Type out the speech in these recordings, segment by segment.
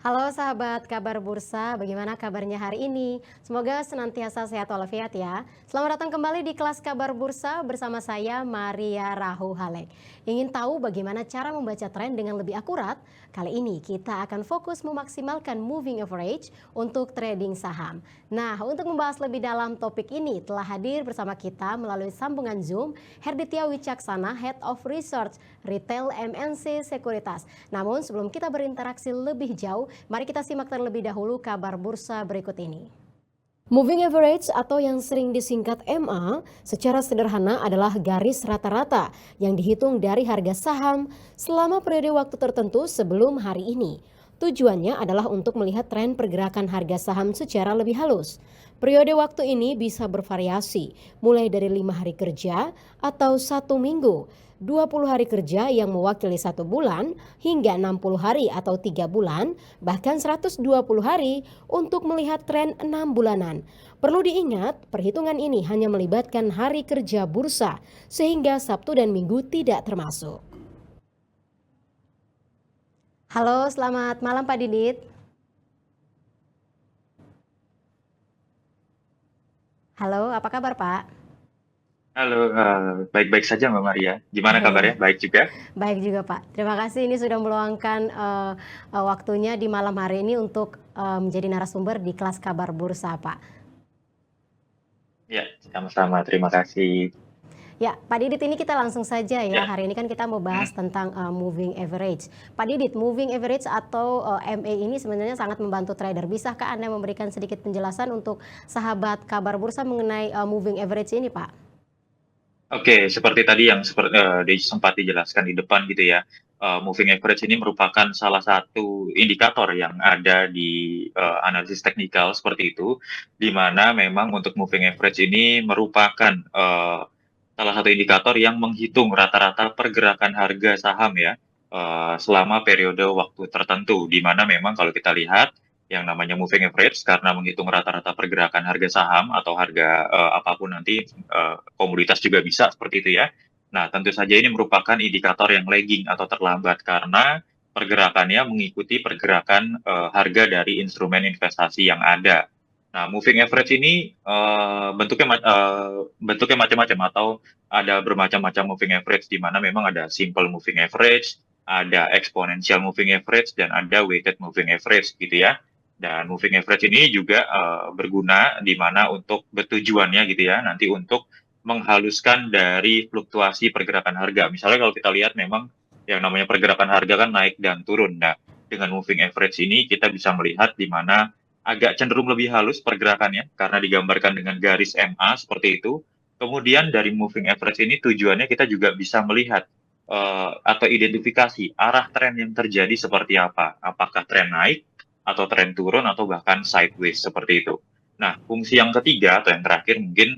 Halo sahabat kabar bursa, bagaimana kabarnya hari ini? Semoga senantiasa sehat walafiat ya. Selamat datang kembali di kelas kabar bursa bersama saya Maria Rahu Halek. Ingin tahu bagaimana cara membaca tren dengan lebih akurat? Kali ini kita akan fokus memaksimalkan moving average untuk trading saham. Nah, untuk membahas lebih dalam topik ini telah hadir bersama kita melalui sambungan Zoom Herditya Wicaksana, Head of Research Retail MNC Sekuritas. Namun sebelum kita berinteraksi lebih jauh, mari kita simak terlebih dahulu kabar bursa berikut ini. Moving average atau yang sering disingkat MA secara sederhana adalah garis rata-rata yang dihitung dari harga saham selama periode waktu tertentu sebelum hari ini. Tujuannya adalah untuk melihat tren pergerakan harga saham secara lebih halus. Periode waktu ini bisa bervariasi, mulai dari 5 hari kerja atau 1 minggu, 20 hari kerja yang mewakili 1 bulan, hingga 60 hari atau 3 bulan, bahkan 120 hari untuk melihat tren 6 bulanan. Perlu diingat, perhitungan ini hanya melibatkan hari kerja bursa, sehingga Sabtu dan Minggu tidak termasuk. Halo, selamat malam Pak Didit. Halo, apa kabar Pak? Halo, baik-baik saja Mbak Maria. Gimana Oh ya, kabarnya? Baik juga? baik juga Pak. Terima kasih ini sudah meluangkan waktunya di malam hari ini untuk menjadi narasumber di kelas kabar bursa Pak. Ya, sama-sama. Terima kasih. Ya, Pak Didit, ini kita langsung saja ya. Ya, Hari ini kan kita mau mhm. bahas tentang moving average. Pak Didit, moving average atau MA ini sebenarnya sangat membantu trader. Bisakah Anda memberikan sedikit penjelasan untuk sahabat kabar bursa mengenai moving average ini, Pak? Oke, seperti tadi yang sempat dijelaskan di depan gitu ya, moving average ini merupakan salah satu indikator yang ada di, analisis teknikal seperti itu, di mana memang untuk moving average ini merupakan, salah satu indikator yang menghitung rata-rata pergerakan harga saham ya, selama periode waktu tertentu. Di mana memang kalau kita lihat yang namanya moving average karena menghitung rata-rata pergerakan harga saham atau harga, apapun nanti, komoditas juga bisa seperti itu ya. Nah, tentu saja ini merupakan indikator yang lagging atau terlambat karena pergerakannya mengikuti pergerakan, harga dari instrumen investasi yang ada. Nah, moving average ini, bentuknya macam-macam atau ada bermacam-macam moving average di mana memang ada simple moving average, ada exponential moving average, dan ada weighted moving average gitu ya. Dan moving average ini juga, berguna di mana untuk bertujuannya gitu ya, nanti untuk menghaluskan dari fluktuasi pergerakan harga. Misalnya kalau kita lihat memang yang namanya pergerakan harga kan naik dan turun. Nah, dengan moving average ini kita bisa melihat di mana agak cenderung lebih halus pergerakannya karena digambarkan dengan garis MA seperti itu. Kemudian dari moving average ini tujuannya kita juga bisa melihat, atau identifikasi arah tren yang terjadi seperti apa. Apakah tren naik atau tren turun atau bahkan sideways seperti itu. Nah, fungsi yang ketiga atau yang terakhir mungkin,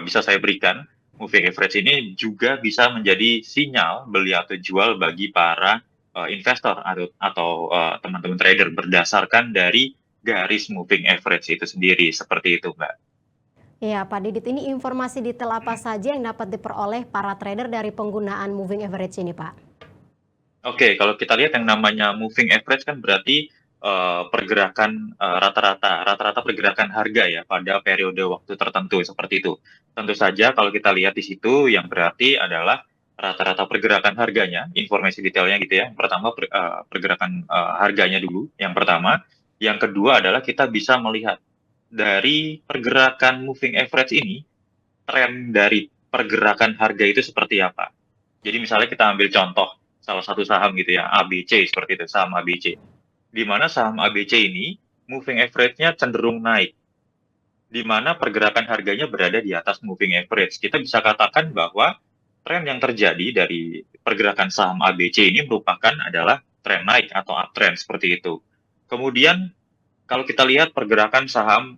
bisa saya berikan, moving average ini juga bisa menjadi sinyal beli atau jual bagi para, investor atau teman-teman trader berdasarkan dari garis moving average itu sendiri, seperti itu, Mbak. Ya, Pak Didit, ini informasi detail apa Mhm. saja yang dapat diperoleh para trader dari penggunaan moving average ini, Pak? Oke, kalau kita lihat yang namanya moving average kan berarti, pergerakan, rata-rata pergerakan harga ya pada periode waktu tertentu, seperti itu. Tentu saja kalau kita lihat di situ yang berarti adalah rata-rata pergerakan harganya, informasi detailnya gitu ya. Yang pertama pergerakan, harganya dulu, yang pertama. Yang kedua adalah kita bisa melihat dari pergerakan moving average ini, tren dari pergerakan harga itu seperti apa. Jadi misalnya kita ambil contoh salah satu saham gitu ya, ABC seperti itu, saham ABC. Di mana saham ABC ini moving average-nya cenderung naik, di mana pergerakan harganya berada di atas moving average. Kita bisa katakan bahwa tren yang terjadi dari pergerakan saham ABC ini merupakan adalah tren naik atau uptrend seperti itu. Kemudian kalau kita lihat pergerakan saham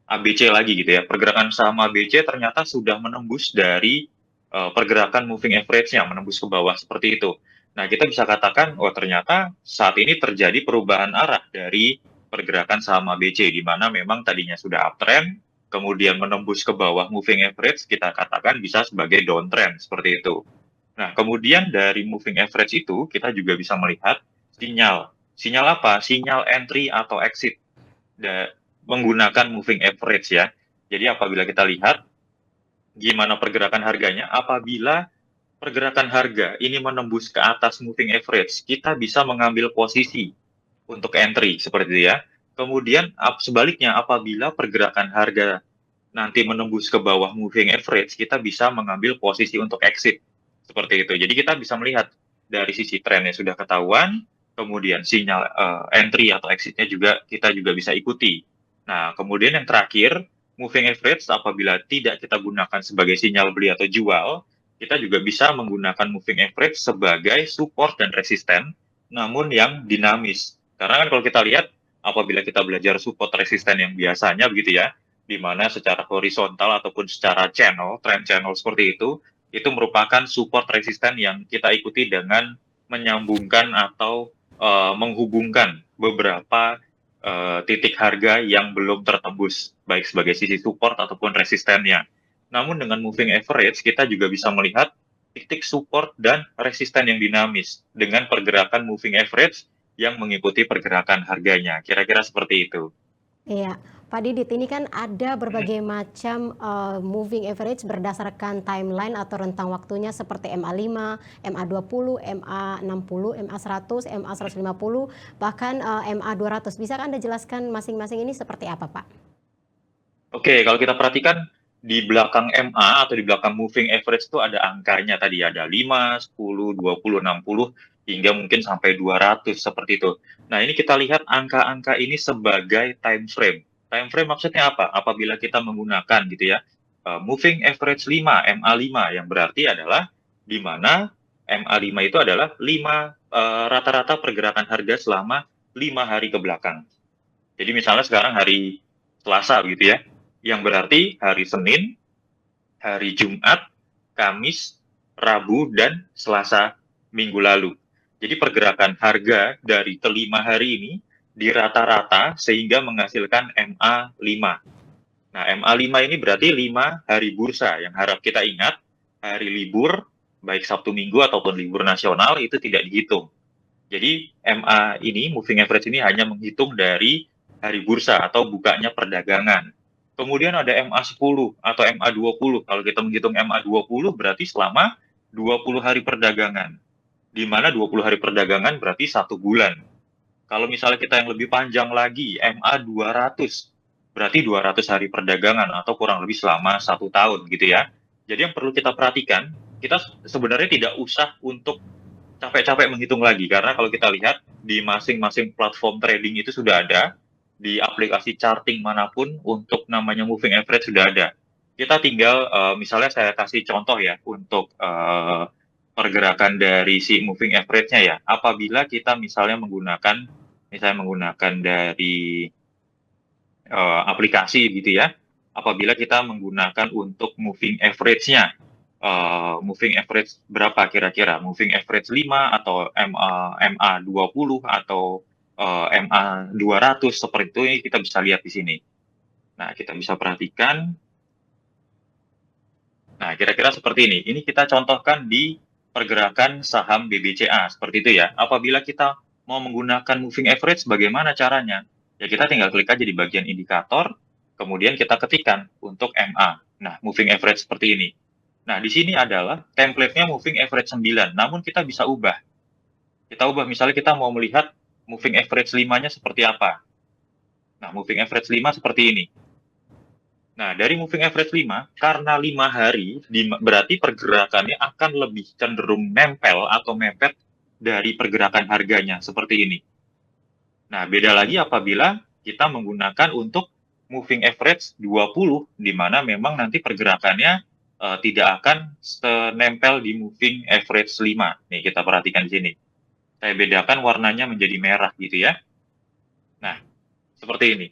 ABC lagi gitu ya, pergerakan saham ABC ternyata sudah menembus dari pergerakan moving average-nya, menembus ke bawah seperti itu. Nah, kita bisa katakan, oh ternyata saat ini terjadi perubahan arah dari pergerakan saham ABC, di mana memang tadinya sudah uptrend, kemudian menembus ke bawah moving average, kita katakan bisa sebagai downtrend, seperti itu. Nah, kemudian dari moving average itu, kita juga bisa melihat sinyal. Sinyal apa? Sinyal entry atau exit menggunakan moving average ya. Jadi apabila kita lihat gimana pergerakan harganya, apabila pergerakan harga ini menembus ke atas moving average, kita bisa mengambil posisi untuk entry seperti itu ya. Kemudian sebaliknya apabila pergerakan harga nanti menembus ke bawah moving average, kita bisa mengambil posisi untuk exit seperti itu. Jadi kita bisa melihat dari sisi trennya sudah ketahuan, kemudian sinyal entry atau exitnya juga kita juga bisa ikuti. Nah, kemudian yang terakhir, moving average apabila tidak kita gunakan sebagai sinyal beli atau jual, kita juga bisa menggunakan moving average sebagai support dan resisten, namun yang dinamis. Karena kan kalau kita lihat, apabila kita belajar support resisten yang biasanya begitu ya, di mana secara horizontal ataupun secara channel, trend channel seperti itu merupakan support resisten yang kita ikuti dengan menyambungkan atau menghubungkan beberapa titik harga yang belum tertembus, baik sebagai sisi support ataupun resistennya. Namun dengan moving average, kita juga bisa melihat titik support dan resisten yang dinamis dengan pergerakan moving average yang mengikuti pergerakan harganya. Kira-kira seperti itu. Iya, Pak Didit, ini kan ada berbagai macam moving average berdasarkan timeline atau rentang waktunya seperti MA5, MA20, MA60, MA100, MA150, bahkan MA200. Bisa Anda jelaskan masing-masing ini seperti apa, Pak? Oke, kalau kita perhatikan di belakang MA atau di belakang moving average itu ada angkanya tadi, ada 5, 10, 20, 60, hingga mungkin sampai 200 seperti itu. Nah, ini kita lihat angka-angka ini sebagai time frame. Time frame maksudnya apa? Apabila kita menggunakan gitu ya, moving average 5, MA5, yang berarti adalah di mana MA5 itu adalah 5 rata-rata pergerakan harga selama 5 hari ke belakang. Jadi misalnya sekarang hari Selasa gitu ya, yang berarti hari Senin, hari Jumat, Kamis, Rabu, dan Selasa minggu lalu. Jadi pergerakan harga dari kelima hari ini di rata-rata sehingga menghasilkan MA5. Nah, MA5 ini berarti 5 hari bursa yang harap kita ingat, hari libur, baik Sabtu Minggu ataupun libur nasional itu tidak dihitung. Jadi MA ini, moving average ini hanya menghitung dari hari bursa atau bukanya perdagangan. Kemudian ada MA10 atau MA20. Kalau kita menghitung MA20 berarti selama 20 hari perdagangan. Di mana 20 hari perdagangan berarti 1 bulan. Kalau misalnya kita yang lebih panjang lagi, MA200, berarti 200 hari perdagangan atau kurang lebih selama 1 tahun gitu ya. Jadi yang perlu kita perhatikan, kita sebenarnya tidak usah untuk capek-capek menghitung lagi, karena kalau kita lihat di masing-masing platform trading itu sudah ada, di aplikasi charting manapun untuk namanya moving average sudah ada. Kita tinggal, misalnya saya kasih contoh ya, untuk pergerakan dari si moving average-nya ya. Apabila kita misalnya menggunakan dari aplikasi gitu ya, apabila kita menggunakan untuk moving average-nya, moving average berapa kira-kira? Moving average 5 atau MA20 atau MA200 seperti itu, ini kita bisa lihat di sini. Nah, kita bisa perhatikan. Nah, kira-kira seperti ini. Ini kita contohkan di pergerakan saham BBCA seperti itu ya. Apabila kita mau menggunakan moving average, bagaimana caranya? Ya, kita tinggal klik aja di bagian indikator, kemudian kita ketikkan untuk MA. Nah, moving average seperti ini. Nah, di sini adalah template-nya moving average 9, namun kita bisa ubah. Kita ubah, misalnya kita mau melihat moving average 5-nya seperti apa. Nah, moving average 5 seperti ini. Nah, dari moving average 5, karena 5 hari, berarti pergerakannya akan lebih cenderung nempel atau mepet dari pergerakan harganya, seperti ini. Nah, beda lagi apabila kita menggunakan untuk moving average 20, di mana memang nanti pergerakannya tidak akan senempel di moving average 5. Nih, kita perhatikan di sini. Saya bedakan warnanya menjadi merah gitu ya. Nah, seperti ini.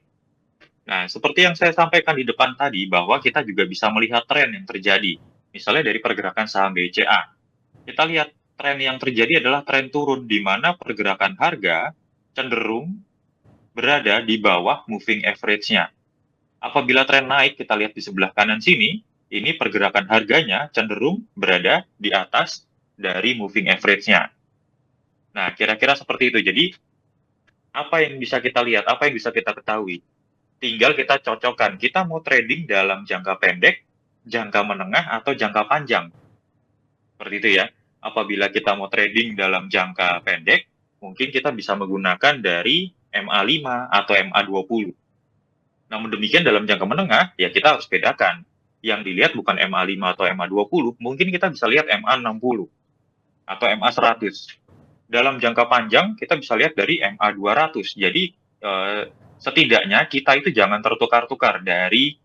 Nah, seperti yang saya sampaikan di depan tadi, bahwa kita juga bisa melihat tren yang terjadi. Misalnya dari pergerakan saham BCA. Kita lihat tren yang terjadi adalah tren turun, di mana pergerakan harga cenderung berada di bawah moving average-nya. Apabila tren naik, kita lihat di sebelah kanan sini, ini pergerakan harganya cenderung berada di atas dari moving average-nya. Nah, kira-kira seperti itu. Jadi, apa yang bisa kita lihat, apa yang bisa kita ketahui. Tinggal kita cocokkan, kita mau trading dalam jangka pendek, jangka menengah, atau jangka panjang. Seperti itu ya. Apabila kita mau trading dalam jangka pendek, mungkin kita bisa menggunakan dari MA5 atau MA20. Namun demikian dalam jangka menengah, ya kita harus bedakan. Yang dilihat bukan MA5 atau MA20, mungkin kita bisa lihat MA60 atau MA100. Dalam jangka panjang, kita bisa lihat dari MA200. Jadi, setidaknya kita itu jangan tertukar-tukar dari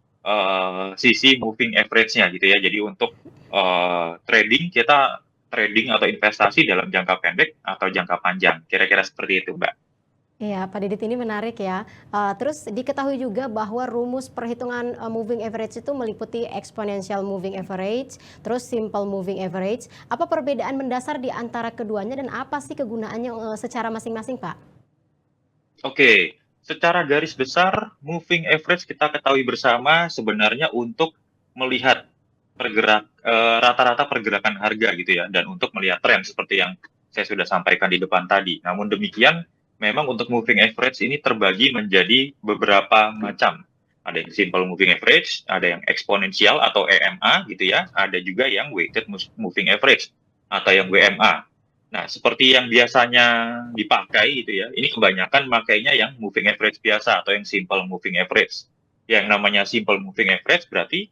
sisi moving average-nya gitu ya. Jadi untuk trading, kita trading atau investasi dalam jangka pendek atau jangka panjang. Kira-kira seperti itu, Mbak. Iya, Pak Didit ini menarik ya. Terus diketahui juga bahwa rumus perhitungan moving average itu meliputi exponential moving average, terus simple moving average. Apa perbedaan mendasar di antara keduanya dan apa sih kegunaannya secara masing-masing, Pak? Oke, secara garis besar, moving average kita ketahui bersama sebenarnya untuk melihat rata-rata pergerakan harga gitu ya, dan untuk melihat tren seperti yang saya sudah sampaikan di depan tadi. Namun demikian, memang untuk moving average ini terbagi menjadi beberapa macam. Ada yang simple moving average, ada yang eksponensial atau EMA gitu ya, ada juga yang weighted moving average atau yang WMA. Nah, seperti yang biasanya dipakai gitu ya, ini kebanyakan makainya yang moving average biasa atau yang simple moving average. Yang namanya simple moving average berarti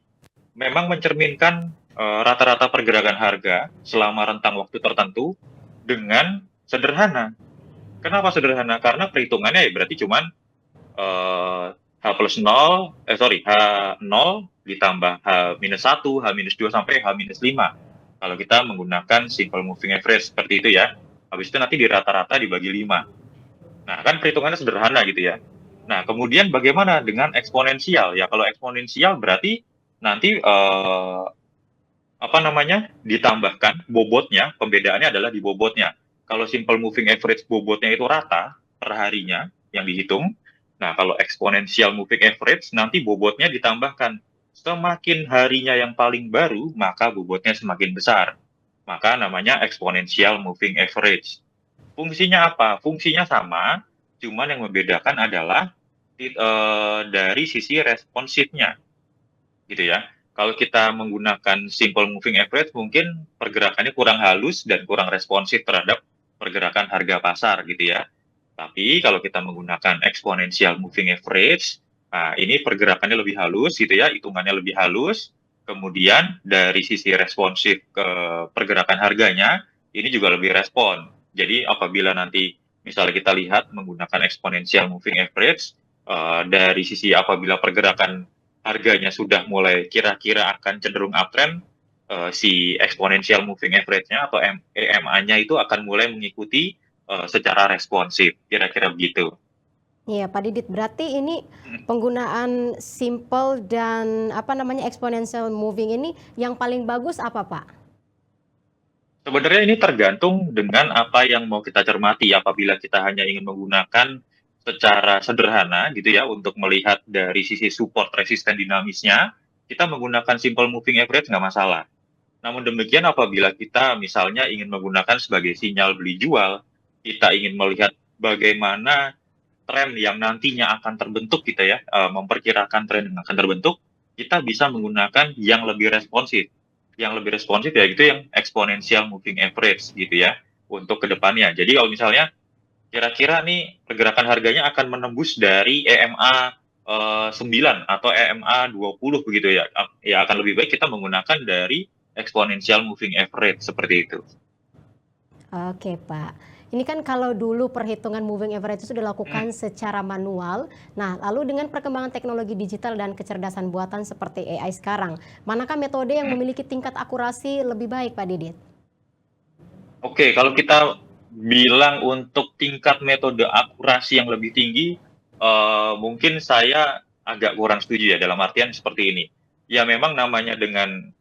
memang mencerminkan rata-rata pergerakan harga selama rentang waktu tertentu dengan sederhana. Kenapa sederhana? Karena perhitungannya ya berarti cuman H plus 0, H0 ditambah H-1, H-2 sampai H-5. Kalau kita menggunakan simple moving average seperti itu ya. Habis itu nanti di rata-rata dibagi 5. Nah, kan perhitungannya sederhana gitu ya. Nah, kemudian bagaimana dengan eksponensial? Ya, kalau eksponensial berarti nanti ditambahkan bobotnya, pembedaannya adalah di bobotnya. Kalau simple moving average bobotnya itu rata per harinya yang dihitung. Nah, kalau exponential moving average nanti bobotnya ditambahkan. Semakin harinya yang paling baru, maka bobotnya semakin besar. Maka namanya exponential moving average. Fungsinya apa? Fungsinya sama, cuman yang membedakan adalah dari sisi responsifnya gitu ya. Kalau kita menggunakan simple moving average, mungkin pergerakannya kurang halus dan kurang responsif terhadap pergerakan harga pasar gitu ya. Tapi kalau kita menggunakan exponential moving average, nah ini pergerakannya lebih halus gitu ya, hitungannya lebih halus. Kemudian dari sisi responsif ke pergerakan harganya, ini juga lebih respon. Jadi apabila nanti misalnya kita lihat menggunakan exponential moving average, dari sisi apabila pergerakan harganya sudah mulai kira-kira akan cenderung uptrend, si exponential moving average-nya atau EMA-nya itu akan mulai mengikuti secara responsif, kira-kira begitu. Iya, Pak Didit, berarti ini penggunaan simple dan exponential moving ini yang paling bagus apa, Pak? Sebenarnya ini tergantung dengan apa yang mau kita cermati. Apabila kita hanya ingin menggunakan secara sederhana gitu ya untuk melihat dari sisi support resisten dinamisnya, kita menggunakan simple moving average nggak masalah. Namun demikian apabila kita misalnya ingin menggunakan sebagai sinyal beli jual, kita ingin melihat bagaimana tren yang nantinya akan terbentuk gitu ya, memperkirakan tren yang akan terbentuk, kita bisa menggunakan yang lebih responsif. Yang lebih responsif ya gitu yang exponential moving average gitu ya untuk kedepannya. Jadi kalau misalnya kira-kira nih pergerakan harganya akan menembus dari EMA 9 atau EMA 20 begitu ya, ya akan lebih baik kita menggunakan dari exponential moving average seperti itu. Oke, Pak. Ini kan kalau dulu perhitungan moving average itu dilakukan Hmm. secara manual. Nah, lalu dengan perkembangan teknologi digital dan kecerdasan buatan seperti AI sekarang, manakah metode yang Hmm. memiliki tingkat akurasi lebih baik, Pak Didit? Oke, kalau kita bilang untuk tingkat metode akurasi yang lebih tinggi, mungkin saya agak kurang setuju ya, dalam artian seperti ini. Ya memang namanya dengan,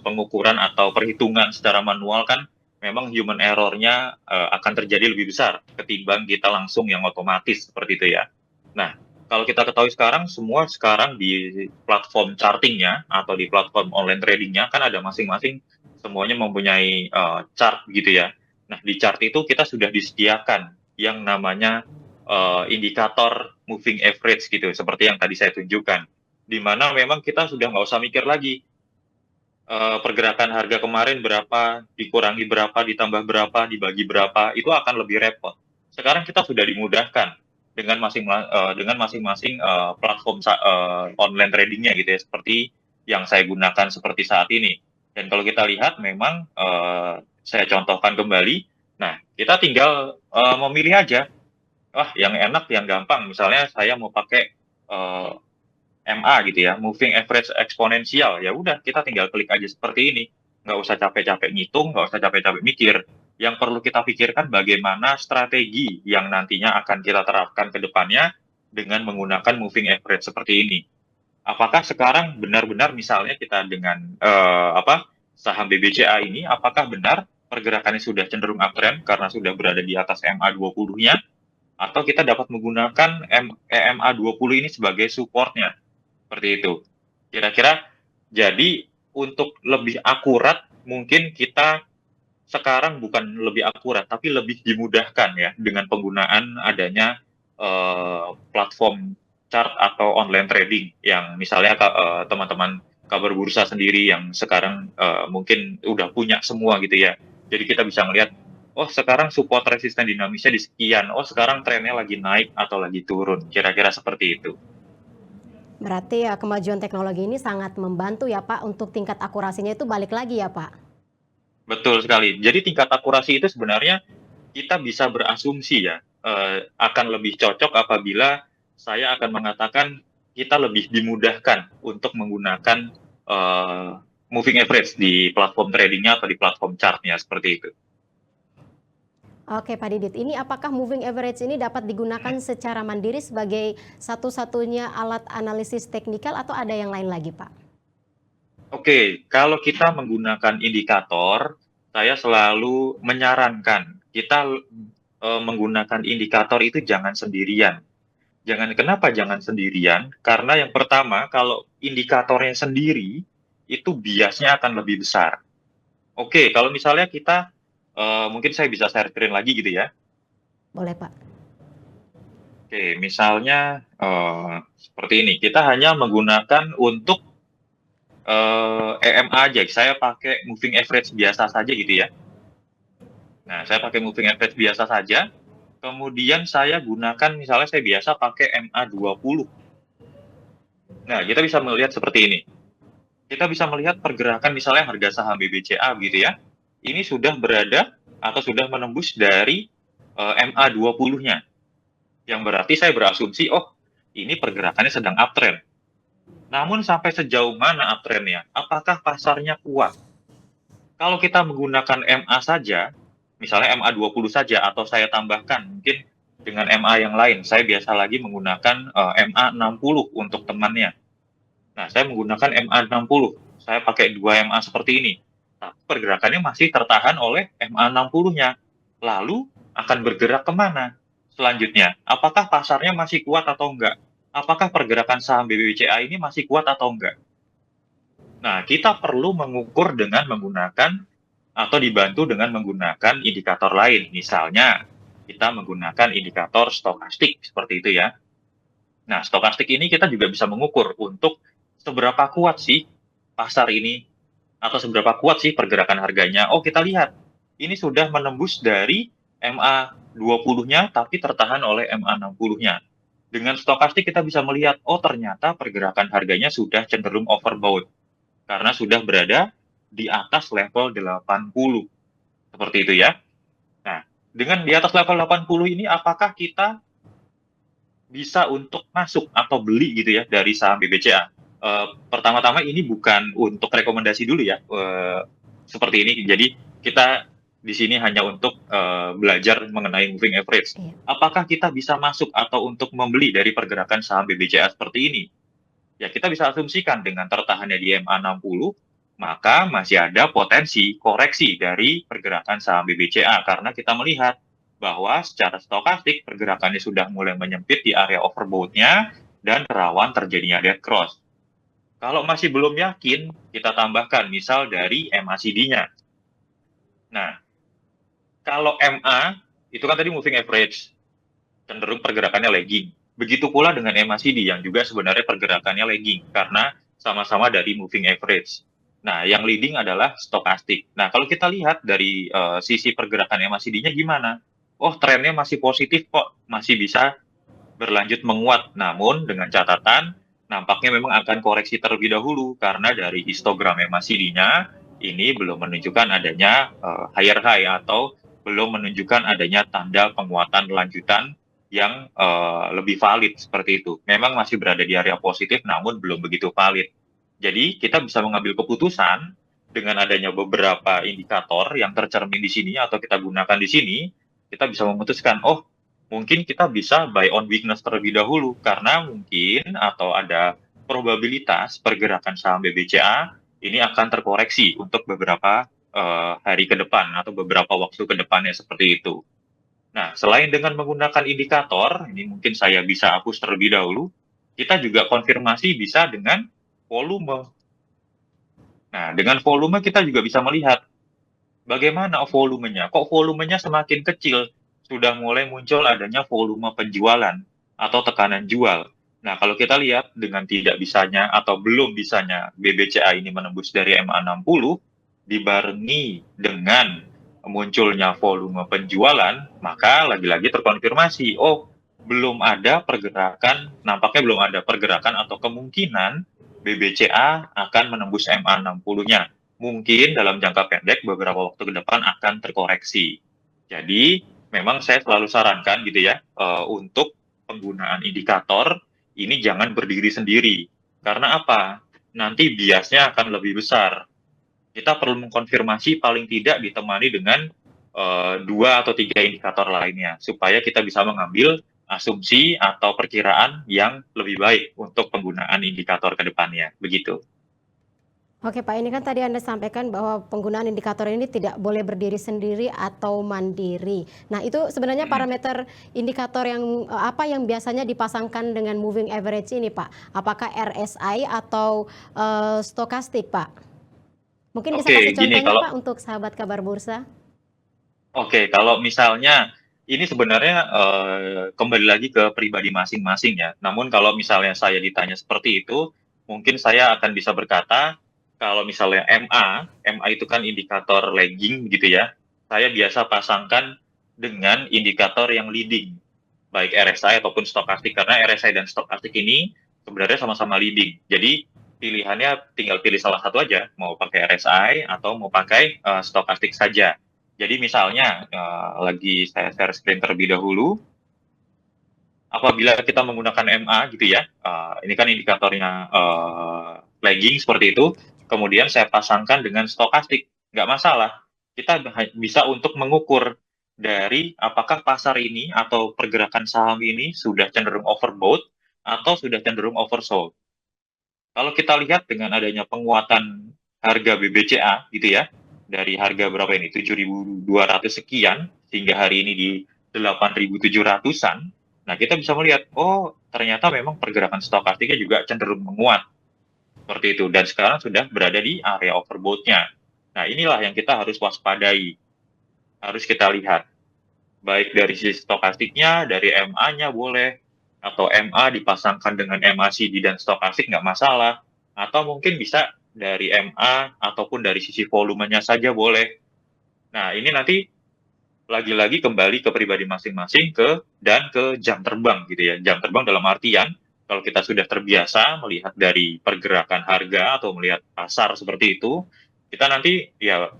pengukuran atau perhitungan secara manual kan memang human error-nya, akan terjadi lebih besar ketimbang kita langsung yang otomatis seperti itu ya. Nah, kalau kita ketahui sekarang, semua sekarang di platform charting-nya atau di platform online trading-nya kan ada masing-masing semuanya mempunyai chart gitu ya. Nah, di chart itu kita sudah disediakan yang namanya indikator moving average gitu, seperti yang tadi saya tunjukkan. Di mana memang kita sudah nggak usah mikir lagi pergerakan harga kemarin berapa, dikurangi berapa, ditambah berapa, dibagi berapa, itu akan lebih repot. Sekarang kita sudah dimudahkan dengan masing-masing platform online tradingnya gitu ya, seperti yang saya gunakan seperti saat ini. Dan kalau kita lihat memang saya contohkan kembali, nah kita tinggal memilih aja, yang enak, yang gampang. Misalnya saya mau pakai MA gitu ya, moving average eksponensial. Ya udah, kita tinggal klik aja seperti ini. Nggak usah capek-capek ngitung, nggak usah capek-capek mikir. Yang perlu kita pikirkan bagaimana strategi yang nantinya akan kita terapkan ke depannya dengan menggunakan moving average seperti ini. Apakah sekarang benar-benar misalnya kita dengan saham BBCA ini, apakah benar pergerakannya sudah cenderung uptrend karena sudah berada di atas MA20-nya, atau kita dapat menggunakan EMA20 ini sebagai supportnya? Seperti itu. Kira-kira jadi untuk lebih akurat mungkin kita sekarang bukan lebih akurat tapi lebih dimudahkan ya dengan penggunaan adanya platform chart atau online trading yang misalnya teman-teman kabar bursa sendiri yang sekarang mungkin udah punya semua gitu ya. Jadi kita bisa melihat, oh sekarang support resisten dinamisnya di sekian, oh sekarang trennya lagi naik atau lagi turun, kira-kira seperti itu. Berarti ya kemajuan teknologi ini sangat membantu ya Pak untuk tingkat akurasinya itu balik lagi ya Pak? Betul sekali. Jadi tingkat akurasi itu sebenarnya kita bisa berasumsi ya, akan lebih cocok apabila saya akan mengatakan kita lebih dimudahkan untuk menggunakan moving average di platform tradingnya atau di platform chartnya seperti itu. Oke Pak Didit, ini apakah moving average ini dapat digunakan secara mandiri sebagai satu-satunya alat analisis teknikal atau ada yang lain lagi Pak? Oke, kalau kita menggunakan indikator, saya selalu menyarankan kita menggunakan indikator itu jangan sendirian. Kenapa jangan sendirian? Karena yang pertama, kalau indikatornya sendiri, itu biasnya akan lebih besar. Oke, kalau misalnya kita, mungkin saya bisa share screen lagi gitu ya. Boleh Pak. Oke, misalnya seperti ini, kita hanya menggunakan untuk EMA aja, saya pakai moving average biasa saja gitu ya. Nah, saya pakai moving average biasa saja, kemudian saya gunakan, misalnya saya biasa pakai MA20. Nah, kita bisa melihat seperti ini. Kita bisa melihat pergerakan misalnya harga saham BBCA gitu ya. Ini sudah berada atau sudah menembus dari MA20-nya. Yang berarti saya berasumsi, oh ini pergerakannya sedang uptrend. Namun sampai sejauh mana uptrendnya? Apakah pasarnya kuat? Kalau kita menggunakan MA saja, misalnya MA20 saja, atau saya tambahkan mungkin dengan MA yang lain, saya biasa lagi menggunakan MA60 untuk temannya. Nah, saya menggunakan MA60. Saya pakai 2 MA seperti ini. Tapi pergerakannya masih tertahan oleh MA60-nya. Lalu akan bergerak kemana selanjutnya? Apakah pasarnya masih kuat atau enggak? Apakah pergerakan saham BBCA ini masih kuat atau enggak? Nah, kita perlu mengukur dengan menggunakan atau dibantu dengan menggunakan indikator lain. Misalnya, kita menggunakan indikator stokastik seperti itu ya. Nah, stokastik ini kita juga bisa mengukur untuk seberapa kuat sih pasar ini atau seberapa kuat sih pergerakan harganya. Oh, kita lihat. Ini sudah menembus dari MA20-nya tapi tertahan oleh MA60-nya. Dengan stokastik kita bisa melihat, oh ternyata pergerakan harganya sudah cenderung overbought karena sudah berada di atas level 80. Seperti itu ya. Nah, dengan di atas level 80 ini apakah kita bisa untuk masuk atau beli gitu ya dari saham BBCA? Pertama-tama ini bukan untuk rekomendasi dulu ya, seperti ini. Jadi kita di sini hanya untuk belajar mengenai moving average. Iya. Apakah kita bisa masuk atau untuk membeli dari pergerakan saham BBCA seperti ini? Ya kita bisa asumsikan dengan tertahannya di MA60, maka masih ada potensi koreksi dari pergerakan saham BBCA karena kita melihat bahwa secara stokastik pergerakannya sudah mulai menyempit di area overbought-nya dan rawan terjadinya dead cross. Kalau masih belum yakin, kita tambahkan misal dari MACD-nya. Nah, Kalau MA itu kan tadi moving average, cenderung pergerakannya lagging. Begitu pula dengan MACD yang juga sebenarnya pergerakannya lagging karena sama-sama dari moving average. Nah, yang leading adalah stokastik. Nah, kalau kita lihat dari sisi pergerakan MACD-nya gimana? Oh, trennya masih positif kok, masih bisa berlanjut menguat. Namun dengan catatan nampaknya memang akan koreksi terlebih dahulu karena dari histogram MACD-nya ini belum menunjukkan adanya higher high atau belum menunjukkan adanya tanda penguatan lanjutan yang lebih valid seperti itu. Memang masih berada di area positif namun belum begitu valid. Jadi kita bisa mengambil keputusan dengan adanya beberapa indikator yang tercermin di sini atau kita gunakan di sini, kita bisa memutuskan, oh mungkin kita bisa buy on weakness terlebih dahulu karena mungkin atau ada probabilitas pergerakan saham BBCA ini akan terkoreksi untuk beberapa hari ke depan atau beberapa waktu ke depannya seperti itu. Nah, selain dengan menggunakan indikator, ini mungkin saya bisa hapus terlebih dahulu, kita juga konfirmasi bisa dengan volume. Nah, dengan volume kita juga bisa melihat bagaimana volumenya? Kok volumenya semakin kecil? Sudah mulai muncul adanya volume penjualan atau tekanan jual. Nah, kalau kita lihat dengan tidak bisanya atau belum bisanya BBCA ini menembus dari MA60, dibarengi dengan munculnya volume penjualan, maka lagi-lagi terkonfirmasi, oh, belum ada pergerakan, nampaknya belum ada pergerakan atau kemungkinan BBCA akan menembus MA60-nya mungkin dalam jangka pendek beberapa waktu ke depan akan terkoreksi. Jadi memang saya selalu sarankan gitu ya untuk penggunaan indikator ini jangan berdiri sendiri. Karena apa? Nanti biasnya akan lebih besar. Kita perlu mengkonfirmasi paling tidak ditemani dengan 2 atau 3 indikator lainnya supaya kita bisa mengambil asumsi atau perkiraan yang lebih baik untuk penggunaan indikator ke depannya. Begitu. Oke Pak, ini kan tadi Anda sampaikan bahwa penggunaan indikator ini tidak boleh berdiri sendiri atau mandiri. Nah, itu sebenarnya parameter indikator yang apa yang biasanya dipasangkan dengan moving average ini, Pak? Apakah RSI atau stokastik, Pak? Mungkin bisa kasih Oke, gini contohnya, kalau Pak, untuk sahabat kabar bursa? Oke, kalau misalnya ini sebenarnya kembali lagi ke pribadi masing-masing ya. Namun kalau misalnya saya ditanya seperti itu, mungkin saya akan bisa berkata, kalau misalnya MA itu kan indikator lagging gitu ya. Saya biasa pasangkan dengan indikator yang leading, baik RSI ataupun stokastik karena RSI dan stokastik ini sebenarnya sama-sama leading. Jadi pilihannya tinggal pilih salah satu aja, mau pakai RSI atau mau pakai stokastik saja. Jadi misalnya lagi saya share screen terlebih dahulu, apabila kita menggunakan MA gitu ya, ini kan indikatornya lagging seperti itu, kemudian saya pasangkan dengan stokastik, nggak masalah. Kita bisa untuk mengukur dari apakah pasar ini atau pergerakan saham ini sudah cenderung overbought atau sudah cenderung oversold. Kalau kita lihat dengan adanya penguatan harga BBCA gitu ya, dari harga berapa ini 7.200 sekian hingga hari ini di 8.700-an. Nah, kita bisa melihat oh, ternyata memang pergerakan stokastiknya juga cenderung menguat seperti itu dan sekarang sudah berada di area overbought-nya. Nah, inilah yang kita harus waspadai. Harus kita lihat baik dari sisi stokastiknya, dari MA-nya boleh, atau MA dipasangkan dengan MACD dan stokastik nggak masalah, atau mungkin bisa dari MA ataupun dari sisi volumenya saja boleh. Nah, ini nanti lagi-lagi kembali ke pribadi masing-masing dan ke jam terbang gitu ya. Jam terbang dalam artian kalau kita sudah terbiasa melihat dari pergerakan harga atau melihat pasar seperti itu, kita nanti ya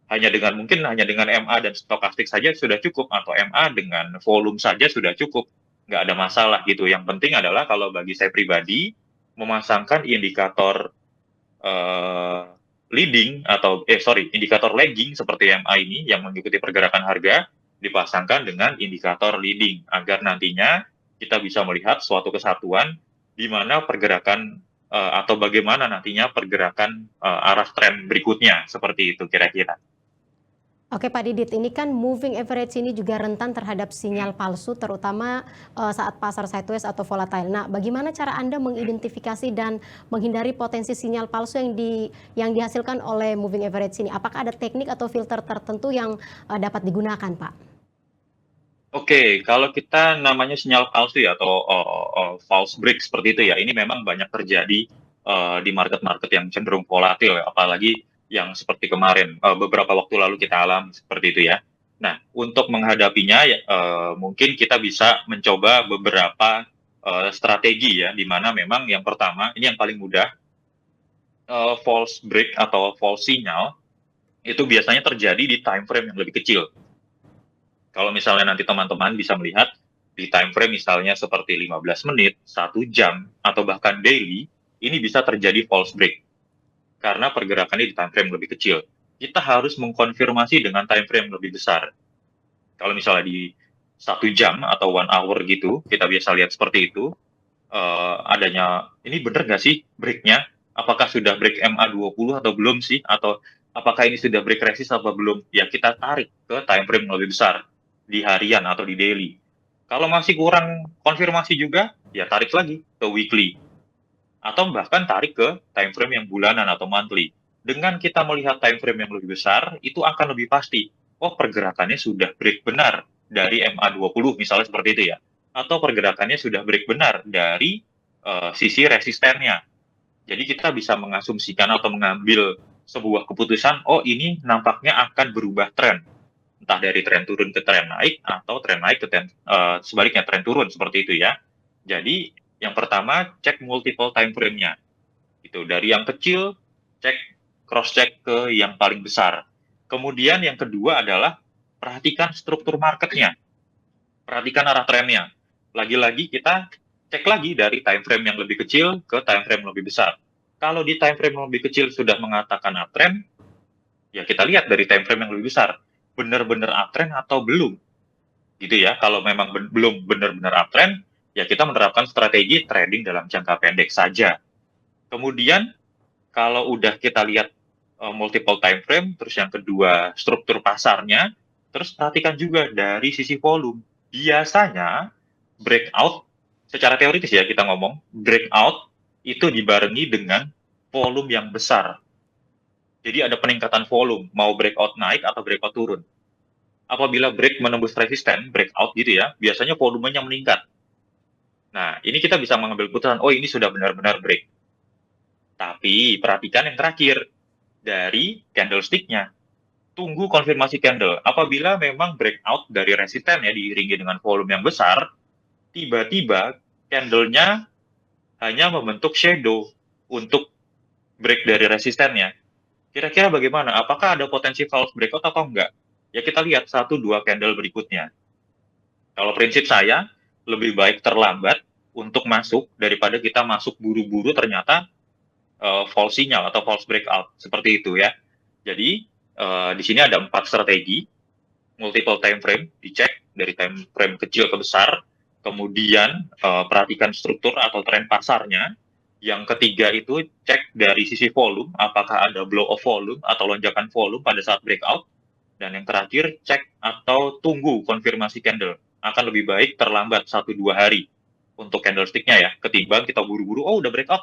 hanya dengan MA dan stokastik saja sudah cukup atau MA dengan volume saja sudah cukup, nggak ada masalah gitu. Yang penting adalah kalau bagi saya pribadi memasangkan indikator uh, leading atau indikator lagging seperti MA ini yang mengikuti pergerakan harga dipasangkan dengan indikator leading agar nantinya kita bisa melihat suatu kesatuan di mana pergerakan atau bagaimana nantinya pergerakan arah tren berikutnya seperti itu kira-kira. Oke Pak Didit, ini kan moving average ini juga rentan terhadap sinyal palsu, terutama saat pasar sideways atau volatile. Nah, bagaimana cara Anda mengidentifikasi dan menghindari potensi sinyal palsu yang dihasilkan oleh moving average ini? Apakah ada teknik atau filter tertentu yang dapat digunakan, Pak? Oke, kalau kita namanya sinyal palsu ya atau false break seperti itu ya, ini memang banyak terjadi di market-market yang cenderung volatil ya, apalagi yang seperti kemarin beberapa waktu lalu kita alami seperti itu ya. Nah, untuk menghadapinya ya, mungkin kita bisa mencoba beberapa strategi ya, di mana memang yang pertama ini yang paling mudah, false break atau false sinyal itu biasanya terjadi di time frame yang lebih kecil. Kalau misalnya nanti teman-teman bisa melihat di time frame misalnya seperti 15 menit, 1 jam, atau bahkan daily, ini bisa terjadi false break karena pergerakannya di time frame lebih kecil. Kita harus mengkonfirmasi dengan time frame lebih besar. Kalau misalnya di 1 jam atau 1 hour gitu, kita biasa lihat seperti itu, adanya, ini benar nggak sih breaknya? Apakah sudah break MA20 atau belum sih? Atau apakah ini sudah break resist atau belum? Ya kita tarik ke time frame lebih besar di harian atau di daily. Kalau masih kurang konfirmasi juga, ya tarik lagi ke weekly. Atau bahkan tarik ke time frame yang bulanan atau monthly. Dengan kita melihat time frame yang lebih besar, itu akan lebih pasti. Oh, pergerakannya sudah break benar dari MA20 misalnya seperti itu ya. Atau pergerakannya sudah break benar dari sisi resistennya. Jadi kita bisa mengasumsikan atau mengambil sebuah keputusan, oh ini nampaknya akan berubah tren. Entah dari tren turun ke tren naik, atau tren naik ke sebaliknya tren turun, seperti itu ya. Jadi, yang pertama, cek multiple time frame-nya. Itu dari yang kecil, cek cross-check ke yang paling besar. Kemudian yang kedua adalah perhatikan struktur market-nya. Perhatikan arah trennya. Lagi-lagi kita cek lagi dari time frame yang lebih kecil ke time frame lebih besar. Kalau di time frame yang lebih kecil sudah mengatakan uptrend, ya kita lihat dari time frame yang lebih besar, benar-benar uptrend atau belum. Gitu ya, kalau memang belum benar-benar uptrend, ya kita menerapkan strategi trading dalam jangka pendek saja. Kemudian, kalau udah kita lihat multiple time frame, terus yang kedua struktur pasarnya, terus perhatikan juga dari sisi volume. Biasanya breakout, secara teoritis ya kita ngomong, breakout itu dibarengi dengan volume yang besar. Jadi ada peningkatan volume, mau breakout naik atau breakout turun. Apabila break menembus resisten, breakout gitu ya, biasanya volumenya meningkat. Nah, ini kita bisa mengambil keputusan, oh ini sudah benar-benar break. Tapi perhatikan yang terakhir, dari candlestick-nya. Tunggu konfirmasi candle. Apabila memang breakout dari resisten ya, diiringi dengan volume yang besar, tiba-tiba candle-nya hanya membentuk shadow untuk break dari resistennya. Kira-kira bagaimana? Apakah ada potensi false breakout atau enggak? Ya kita lihat 1-2 candle berikutnya. Kalau prinsip saya, lebih baik terlambat untuk masuk daripada kita masuk buru-buru ternyata false signal atau false breakout seperti itu ya. Jadi di sini ada 4 strategi, multiple time frame dicek dari time frame kecil ke besar, kemudian perhatikan struktur atau tren pasarnya. Yang ketiga itu cek dari sisi volume, apakah ada blow of volume atau lonjakan volume pada saat breakout. Dan yang terakhir, cek atau tunggu konfirmasi candle. Akan lebih baik terlambat 1-2 hari untuk candlestick-nya ya, ketimbang kita buru-buru, oh udah breakout,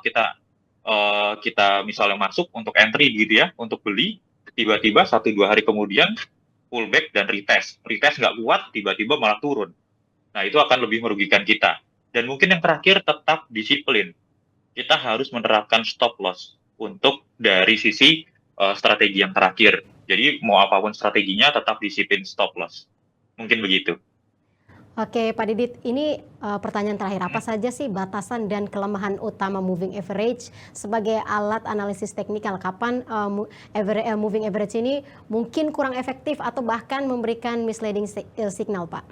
kita misalnya masuk untuk entry gitu ya, untuk beli, tiba-tiba 1-2 hari kemudian pullback dan retest. Retest nggak kuat, tiba-tiba malah turun. Nah, itu akan lebih merugikan kita. Dan mungkin yang terakhir, tetap disiplin. Kita harus menerapkan stop loss untuk dari sisi strategi yang terakhir. Jadi mau apapun strateginya tetap disiplin stop loss. Mungkin begitu. Oke, Pak Didit, ini pertanyaan terakhir. Apa saja sih batasan dan kelemahan utama moving average sebagai alat analisis teknikal? Kapan moving average ini mungkin kurang efektif atau bahkan memberikan misleading signal, Pak?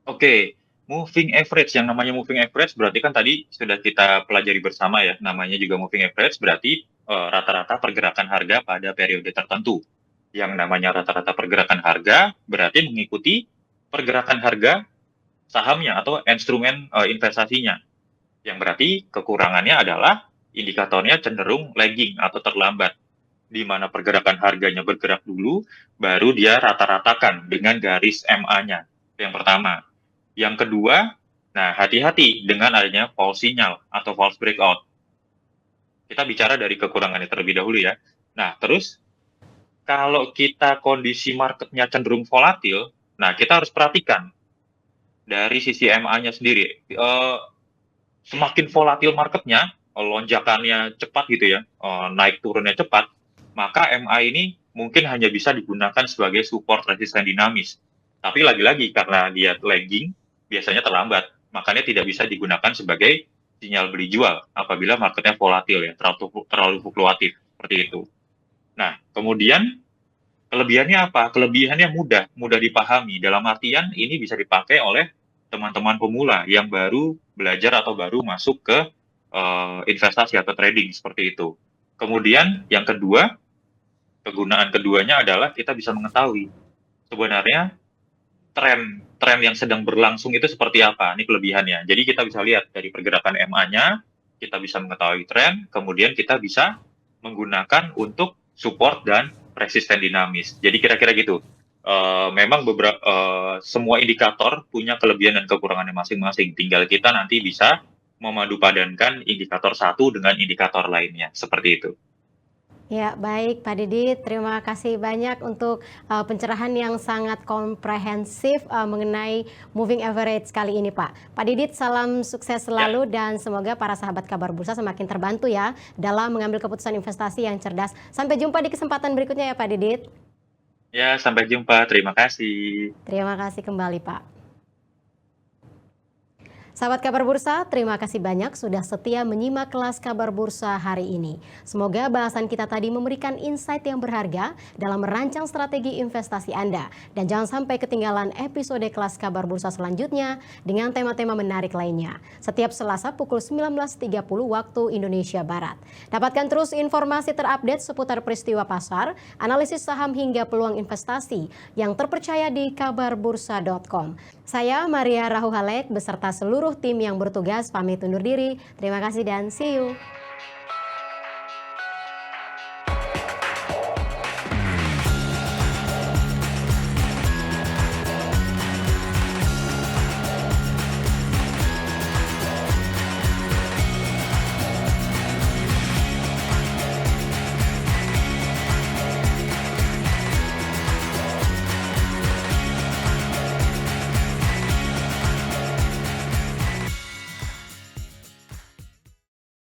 Oke, moving average. Yang namanya moving average berarti kan tadi sudah kita pelajari bersama ya. Namanya juga moving average berarti rata-rata pergerakan harga pada periode tertentu. Yang namanya rata-rata pergerakan harga berarti mengikuti pergerakan harga sahamnya atau instrumen investasinya. Yang berarti kekurangannya adalah indikatornya cenderung lagging atau terlambat. di mana pergerakan harganya bergerak dulu, baru dia rata-ratakan dengan garis MA-nya. Yang pertama. Yang kedua, nah hati-hati dengan adanya false signal atau false breakout. Kita bicara dari kekurangannya terlebih dahulu ya. Nah, terus kalau kita kondisi marketnya cenderung volatil, nah kita harus perhatikan dari sisi MA-nya sendiri. Semakin volatil marketnya, lonjakannya cepat gitu ya, naik turunnya cepat, maka MA ini mungkin hanya bisa digunakan sebagai support resisten dinamis. Tapi lagi-lagi karena dia lagging, biasanya terlambat, makanya tidak bisa digunakan sebagai sinyal beli jual apabila marketnya volatil ya, terlalu fluktuatif seperti itu. Nah, kemudian kelebihannya apa? Kelebihannya mudah dipahami. Dalam artian ini bisa dipakai oleh teman-teman pemula yang baru belajar atau baru masuk ke investasi atau trading seperti itu. Kemudian yang kedua, kegunaan keduanya adalah kita bisa mengetahui sebenarnya tren yang sedang berlangsung itu seperti apa. Ini kelebihannya. Jadi kita bisa lihat dari pergerakan MA-nya, kita bisa mengetahui tren, kemudian kita bisa menggunakan untuk support dan resisten dinamis. Jadi kira-kira gitu. Memang semua indikator punya kelebihan dan kekurangannya masing-masing. Tinggal kita nanti bisa memadupadankan indikator satu dengan indikator lainnya. Seperti itu. Ya, baik Pak Didit, terima kasih banyak untuk pencerahan yang sangat komprehensif mengenai moving average kali ini Pak. Pak Didit, salam sukses selalu dan semoga para sahabat kabar bursa semakin terbantu ya dalam mengambil keputusan investasi yang cerdas. Sampai jumpa di kesempatan berikutnya ya Pak Didit. Ya, sampai jumpa. Terima kasih. Terima kasih kembali Pak. Sahabat kabar bursa, terima kasih banyak sudah setia menyimak kelas kabar bursa hari ini. Semoga bahasan kita tadi memberikan insight yang berharga dalam merancang strategi investasi Anda. Dan jangan sampai ketinggalan episode kelas kabar bursa selanjutnya dengan tema-tema menarik lainnya. Setiap Selasa pukul 19.30 waktu Indonesia Barat. Dapatkan terus informasi terupdate seputar peristiwa pasar, analisis saham hingga peluang investasi yang terpercaya di kabarbursa.com. Saya Maria Rahu Halek beserta seluruh tim yang bertugas pamit undur diri. Terima kasih dan see you.